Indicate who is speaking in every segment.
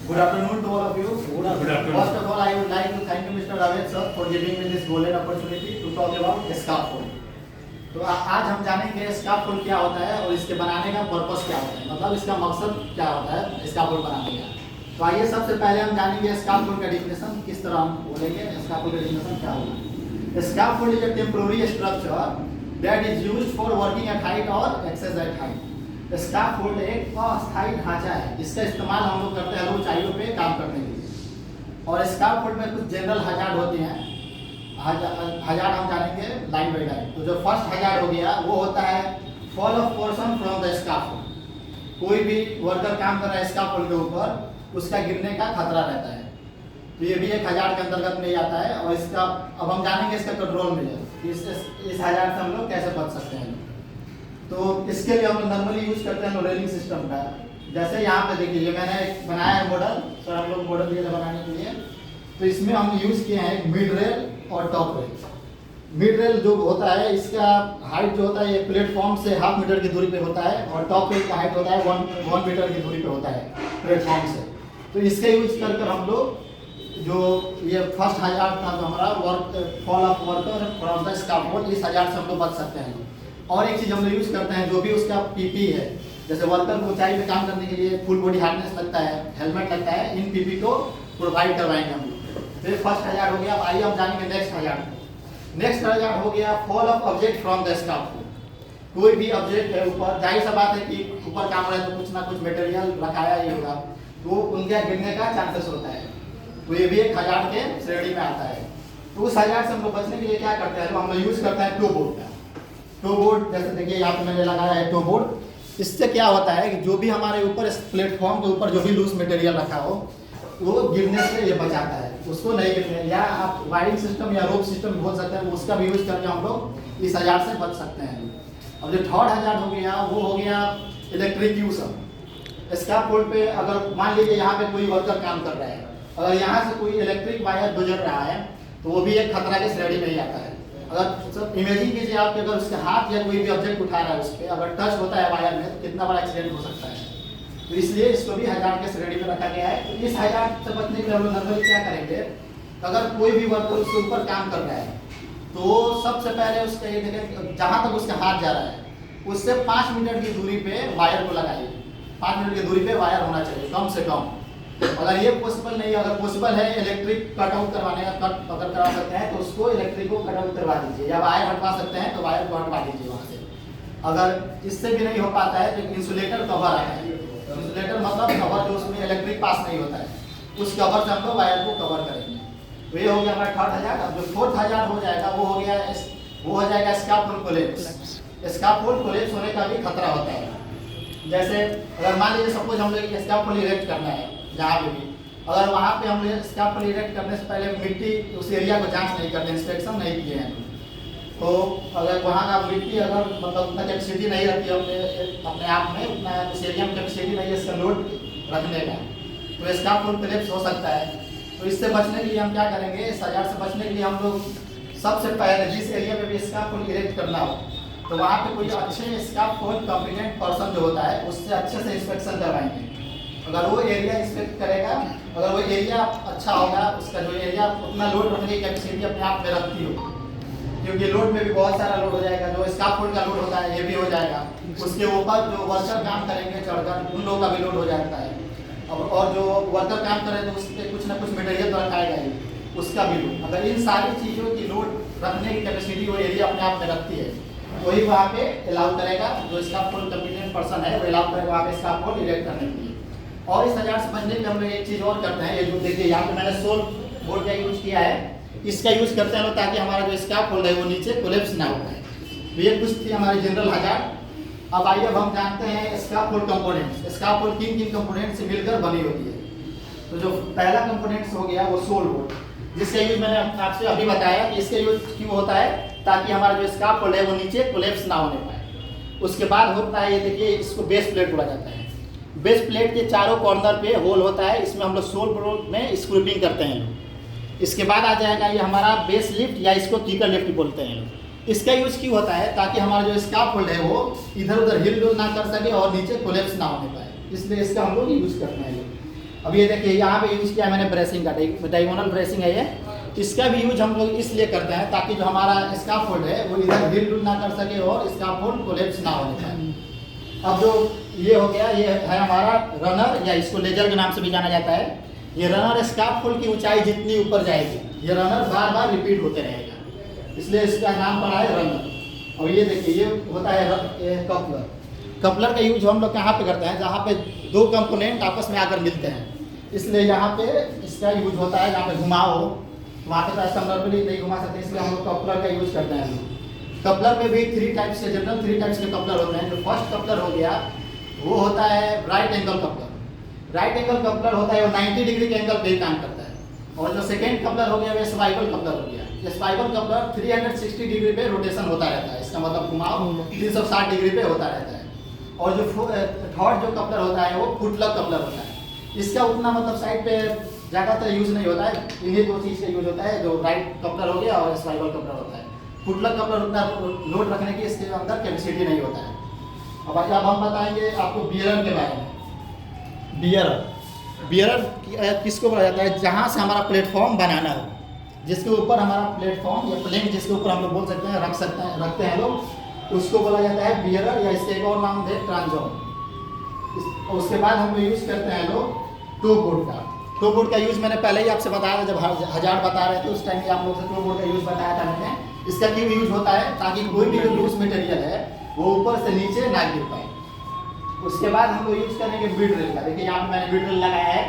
Speaker 1: Good afternoon to all of you.
Speaker 2: Good afternoon.
Speaker 1: First of all, I would like to thank you, Mr. Raved sir, for giving me this golden opportunity to talk about scaffold. तो आज हम जानेंगे scaffold क्या होता है और इसके बनाने का पर्पस क्या होता है, मतलब इसका मकसद क्या होता है स्काफोल्ड बनाने का। तो आइए सबसे पहले हम जानेंगे स्काफोल्ड का डेफिनेशन किस तरह हम बोलेंगे। स्काफोल्ड का डेफिनेशन क्या होगा? Scaffold is a temporary structure that is used for working at height और एक्सरसाइज एट हाइट। स्काफोल्ड एक अस्थायी ढांचा है जिसका इस्तेमाल हम लोग करते हैं ऊंचाइयों पे काम करने के लिए। और स्काफोल्ड में कुछ जनरल हजार्ड होते हैं। हजार्ड हम जानेंगे लाइन बाई लाइन। तो जो फर्स्ट हजार्ड हो गया वो होता है fall of portion from the scaffold. कोई भी वर्कर काम कर रहा है स्काफोल्ड के ऊपर, उसका गिरने का खतरा रहता है, तो ये भी एक हजार्ड के अंतर्गत में आता है। और इसका अब हम जानेंगे इसका कंट्रोल में इस हजार्ड से हम लोग कैसे बच सकते हैं। तो इसके लिए हम लोग नॉर्मली यूज करते हैं रेलिंग सिस्टम का। जैसे यहाँ पे देखिए ये मैंने बनाया है मॉडल, सर हम लोग मॉडल दिए बनाने के लिए। तो इसमें हम यूज किए हैं मिड रेल और टॉप रेल। मिड रेल जो होता है इसका हाइट जो होता है ये प्लेटफॉर्म से 1/2 मीटर की दूरी पे होता है, और टॉप रेल का हाइट होता है 1 मीटर की दूरी पे होता है प्लेटफॉर्म से। तो इसका यूज कर हम लोग जो ये फर्स्ट हजार्ड था तो हमारा work fall of worker from the scaffold, इस हजार्ड से हम लोग बच सकते हैं। और एक चीज़ हम लोग यूज करते हैं जो भी उसका पीपी है, जैसे वर्कर को ऊंचाई पे काम करने के लिए फुल बॉडी हार्नेस लगता है, हेलमेट लगता है, इन पीपी को प्रोवाइड करवाएंगे हम लोग। तो फर्स्ट हजार्ड हो गया। अब आइए हम जानेंगे नेक्स्ट हजार्ड। नेक्स्ट हजार्ड हो गया fall of object from the scaffold. कोई भी ऑब्जेक्ट है ऊपर, जाहिर सा बात है कि ऊपर काम रहे तो कुछ ना कुछ मटेरियल रखाया ही होगा, तो उनके गिरने का चांसेस होता है। तो ये भी एक हजार्ड के श्रेणी में आता है। तो उस हजार्ड से हम लोग बचने के लिए क्या करते हैं, तो हम लोग यूज करते हैं टो बोर्ड का। टो बोर्ड जैसे देखिए यहाँ पे मैंने लगाया है टो बोर्ड। इससे क्या होता है कि जो भी हमारे ऊपर इस प्लेटफॉर्म के ऊपर जो भी लूज मटेरियल रखा हो वो गिरने से ये बचाता है, उसको नहीं गिरने। या आप वायरिंग सिस्टम या रोप सिस्टम बोल सकते हैं, उसका भी यूज करके हम लोग इस हजार्ड से बच सकते हैं। अब जो थर्ड हजार्ड हो गया वो हो गया इलेक्ट्रिक्यूशन। स्काफोल्ड पे अगर मान लीजिए यहाँ पे कोई वर्कर काम कर रहा है, अगर यहाँ से कोई इलेक्ट्रिक वायर गुजर रहा है तो वो भी एक खतरा के श्रेणी में ही आता है। अगर सब इमेजिन कीजिए आप कि अगर उसके हाथ या कोई भी ऑब्जेक्ट उठा रहा है उस पर अगर टच होता है वायर में तो कितना बड़ा एक्सीडेंट हो सकता है। तो इसलिए इसको भी हजार्ड के श्रेणी में रखा गया है। तो इस हजार्ड से बचने के लिए हम लोग नॉर्मली क्या करेंगे, अगर कोई भी वर्कर उसके ऊपर काम कर रहा है तो सबसे पहले उसके ये देखें जहाँ तक उसका हाथ जा रहा है उससे 5 मीटर की दूरी पे वायर को लगाइए। 5 मीटर की दूरी पे वायर होना चाहिए कम से कम। अगर ये पॉसिबल नहीं, अगर पॉसिबल है इलेक्ट्रिक कटआउट करवाने का, कट अगर करवा सकते हैं तो उसको इलेक्ट्रिक को कटआउट करवा दीजिए, या वायर हटवा सकते हैं तो वायर को हटवा दीजिए वहाँ से। अगर इससे भी नहीं हो पाता है तो इंसुलेटर कवर आता है। इंसुलेटर मतलब कवर जो उसमें इलेक्ट्रिक पास नहीं होता है, उस कवर से हम लोग वायर को कवर करेंगे। तो ये हो गया हमारा थर्ड हजार्ड। अब जो फोर्थ हजार्ड हो जाएगा वो हो जाएगा स्काफोल्ड कोलैप्स। स्काफोल्ड कोलैप्स होने का भी खतरा होता है। जैसे अगर मान लीजिए सपोज हम लोग स्काफोल्ड इरेक्ट करना है जहाँ पे भी, अगर वहाँ पे हम लोग स्काफोल्ड इरेक्ट करने से पहले मिट्टी उस एरिया को जांच नहीं करते, इंस्पेक्शन नहीं किए हैं, तो अगर वहाँ का मिट्टी अगर मतलब उतना कैपेसिटी नहीं रखी अपने आप में, उतना उस एरिया में कैपेसिटी नहीं है इसका लोड रखने का, तो स्काफोल्ड कोलैप्स हो सकता है। तो इससे बचने के लिए हम क्या करेंगे, इस हजार्ड से बचने के लिए हम लोग सबसे पहले जिस एरिया में भी स्काफोल्ड इरेक्ट करना हो तो वहाँ पे कोई अच्छे स्काफोल्ड कॉम्पिटेंट पर्सन जो होता है उससे अच्छे से इंस्पेक्शन करवाएंगे। अगर वो एरिया इंस्पेक्ट करेगा, अगर वो एरिया अच्छा होगा, उसका जो एरिया उतना लोड रखने की कैपेसिटी अपने आप में रखती हो, क्योंकि लोड में भी बहुत सारा लोड हो जाएगा, जो स्काफोल्ड का लोड होता है ये भी हो जाएगा, उसके ऊपर जो वर्कर काम करेंगे चढ़कर उन लोगों का भी लोड हो जाता है। और जो वर्कर काम करे तो उस पर कुछ ना कुछ मटेरियल तो रखाएगा ही, उसका भी लोड। अगर इन सारी चीज़ों की लोड रखने की कैपेसिटी वो एरिया अपने आप में रखती है, वही वहाँ पे अलाउ करेगा, जो स्काफोल्ड कॉम्पिटेंट पर्सन है वो अलाउ करेगा वहाँ पे स्काफोल्ड इरेक्ट करने के लिए। और इस हजार्ड से बचने के लिए हम लोग एक चीज़ और करते हैं, ये जो देखिए यहाँ पे मैंने सोल बोर्ड का यूज किया है, इसका यूज करते हैं लोग ताकि हमारा जो स्काफोल्ड है वो नीचे कोलैप्स ना हो पाए। तो ये कुछ थी हमारी जनरल हजार्ड। अब आइए अब हम जानते हैं स्काफोल्ड कंपोनेंट्स। स्काफोल्ड किन किन कंपोनेंट से मिलकर बनी होती है। तो जो पहला कंपोनेंट्स हो गया वो सोल बोर्ड, जिसका यूज मैंने आपसे अभी बताया कि इसका यूज क्यों होता है, ताकि हमारा जो स्काफोल्ड है वो नीचे कोलैप्स ना होने पाए। उसके बाद होता है ये देखिए इसको बेस प्लेट बोला जाता है। बेस प्लेट के चारों कॉर्नर पे होल होता है, इसमें हम लोग सोल बोर्ड में स्क्रूपिंग करते हैं। इसके बाद आ जाएगा ये हमारा बेस लिफ्ट, या इसको किकर लिफ्ट बोलते हैं। इसका यूज क्यों होता है, ताकि हमारा जो स्काफोल्ड है वो इधर उधर हिल डुल ना कर सके और नीचे कोलैप्स ना होने पाए, इसलिए इसका हम लोग यूज करते हैं। अब ये देखिए यहाँ पे यूज़ किया मैंने ब्रेसिंग का, डायगोनल ब्रेसिंग है ये। इसका भी यूज हम लोग इसलिए करते हैं ताकि जो हमारा स्काफोल्ड है वो इधर हिल डुल ना कर सके और स्काफोल्ड कोलैप्स ना होने पाए। अब जो ये हो गया, ये है हमारा रनर, या इसको लेजर के नाम से भी जाना जाता है। ये रनर स्काफोल्ड की ऊंचाई जितनी ऊपर जाएगी ये रनर बार बार रिपीट होते रहेगा, इसलिए इसका नाम पड़ा है रनर। और ये देखिए ये होता है कपलर। कपलर का यूज हम लोग कहाँ पे करते हैं, जहाँ पे दो कंपोनेंट आपस में आकर मिलते हैं, इसलिए यहाँ पे इसका यूज होता है। जहाँ पे घुमाव हो वहाँ पे तो असंभव नहीं घुमा सकते, इसलिए हम लोग कपलर का यूज करते हैं। कपलर में भी 3 टाइप्स के, जनरल 3 टाइप्स के कपलर होते हैं। जो फर्स्ट कपलर हो गया वो होता है right angle coupler. Right angle coupler होता है वो 90 डिग्री के एंगल पे ही काम करता है। और जो सेकेंड कपलर हो गया वो स्पाइरल कपलर हो गया। ये स्पाइरल कपलर 360 डिग्री पे रोटेशन होता रहता है, इसका मतलब घुमाव 360 डिग्री पे होता रहता है। और जो थर्ड जो कपलर होता है वो फुटलक कपलर होता है। इसका उतना मतलब साइड पे ज़्यादातर यूज नहीं होता है, इन्हीं 2 चीज़ का यूज होता है, जो राइट कपलर हो गया और स्पाइरल कपलर होता है। फुटलक कपलर उतना लोड रखने की इसके अंदर कैपेसिटी नहीं होता है। अब हम बताएंगे आपको बियरर के बारे में। बियरर किसको बोला जाता है, जहाँ से हमारा प्लेटफॉर्म बनाना हो, जिसके ऊपर हमारा प्लेटफॉर्म या प्लेन जिसके ऊपर हम लोग बोल सकते हैं रखते हैं लोग, उसको बोला जाता है बियरर, या इसके एक और नाम है ट्रांसोन। उसके बाद हम लोग यूज करते हैं लोग टो बोर्ड का। टो बोर्ड का यूज मैंने पहले ही आपसे बताया था, जब हजार बता रहे थे उस टाइम भी आप लोग से टो बोर्ड का यूज बताया था मैंने। इसका क्यों यूज होता है, ताकि कोई भी जो लूज मटेरियल है वो ऊपर से नीचे ना गिर पाए। उसके बाद हम लोग यूज करेंगे बीड ड्रिल का। देखिए यहाँ पे मैंने बीड ड्रिल लगाया है।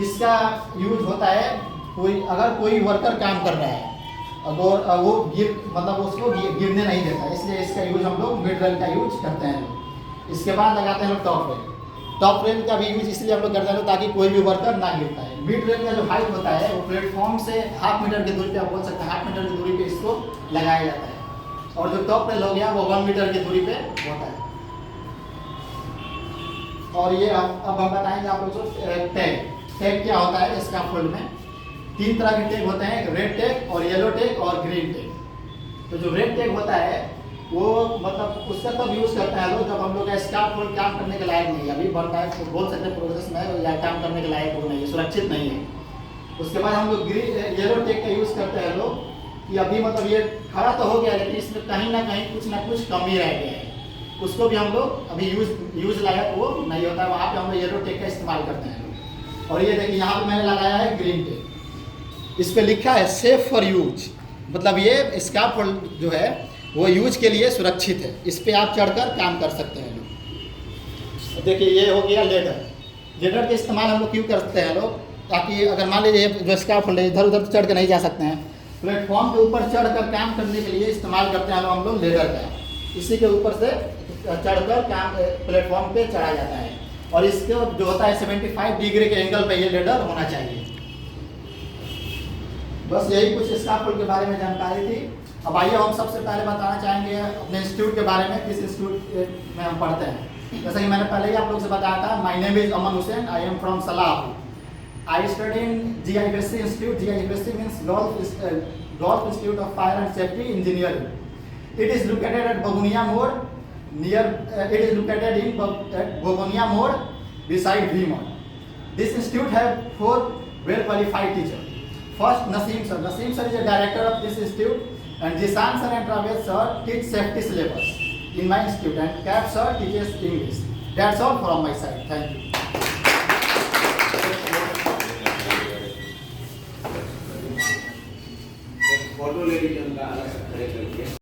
Speaker 1: इसका यूज होता है अगर कोई वर्कर काम कर रहा है अगर वो मतलब उसको गिरने नहीं देता, इसलिए इसका यूज हम लोग बीड ड्रिल का यूज करते हैं। इसके बाद लगाते हैं लोग टॉप रेल। टॉप रेल का भी यूज इसलिए हम लोग करते हैं ताकि कोई भी वर्कर ना गिर पाए। बीड रेल का जो हाइट होता है वो प्लेटफॉर्म से 1/2 मीटर की दूरी पे, आप बोल सकते हैं 1/2 मीटर की दूरी पे इसको लगाया जाता है। और जो टॉप रेल हो गया वो 1 मीटर की दूरी पे होता है। और ये अब हम बताएंगे आप लोग को टैग क्या होता है। स्काफोल्ड में 3 तरह के टैग होते हैं, रेड टैग और येलो टैग और ग्रीन टैग। तो जो रेड टैग होता है वो मतलब उसका तब यूज करते हैं लोग जब हम लोग का स्काफोल्ड काम करने के लायक नहीं है, अभी बनता है तो बोल सकते हैं प्रोसेस में या काम करने के लायक वो नहीं है, सुरक्षित नहीं है। उसके बाद हम लोग येलो टैग का यूज करते हैं लोग कि अभी मतलब ये खड़ा तो हो गया लेकिन इसमें कहीं ना कुछ कमी रह गया है, उसको भी हम लोग अभी यूज लायक वो नहीं होता, वहाँ पे हम लोग येलो टैग का इस्तेमाल करते हैं। और ये देखिए यहाँ पे मैंने लगाया है ग्रीन टैग, इस पर लिखा है सेफ फॉर यूज, मतलब ये स्काफोल्ड जो है वो यूज के लिए सुरक्षित है, इस पर आप चढ़कर काम कर सकते हैं लोग। देखिए ये हो गया लेडर। लेडर का इस्तेमाल हम लोग क्यों करते हैं लोग, ताकि अगर मान लीजिए जो स्काफोल्ड है इधर उधर चढ़ कर नहीं जा सकते हैं, प्लेटफॉर्म के ऊपर चढ़कर काम करने के लिए इस्तेमाल करते हैं हम लोग लेडर का। इसी के ऊपर से चढ़कर काम प्लेटफॉर्म पे चढ़ा जाता है। और इसका जो होता है 75 डिग्री के एंगल पे ये लेडर होना चाहिए। बस यही कुछ स्काफोल्ड के बारे में जानकारी थी। अब आइए हम सबसे पहले बताना चाहेंगे अपने इंस्टीट्यूट के बारे में, किस इंस्टीट्यूट में हम पढ़ते हैं। जैसा कि मैंने पहले ही आप लोग से बताया था, my name is Aman Hussain, I am from Salalah. I study in GIFSC institute. GIFSC means Gulf Institute of Fire and Safety Engineering. It is located at Bagunia Mode Bagunia Mode beside V-Mall. This institute has 4 well qualified teachers. First, Naseem sir. Naseem sir is the director of this institute, and Jishan sir and Travis sir teach safety syllabus in my institute, and Cap sir teaches English. That's all from my side. Thank you.
Speaker 2: Photo ले लीजिए उनका अलग से खड़े करके।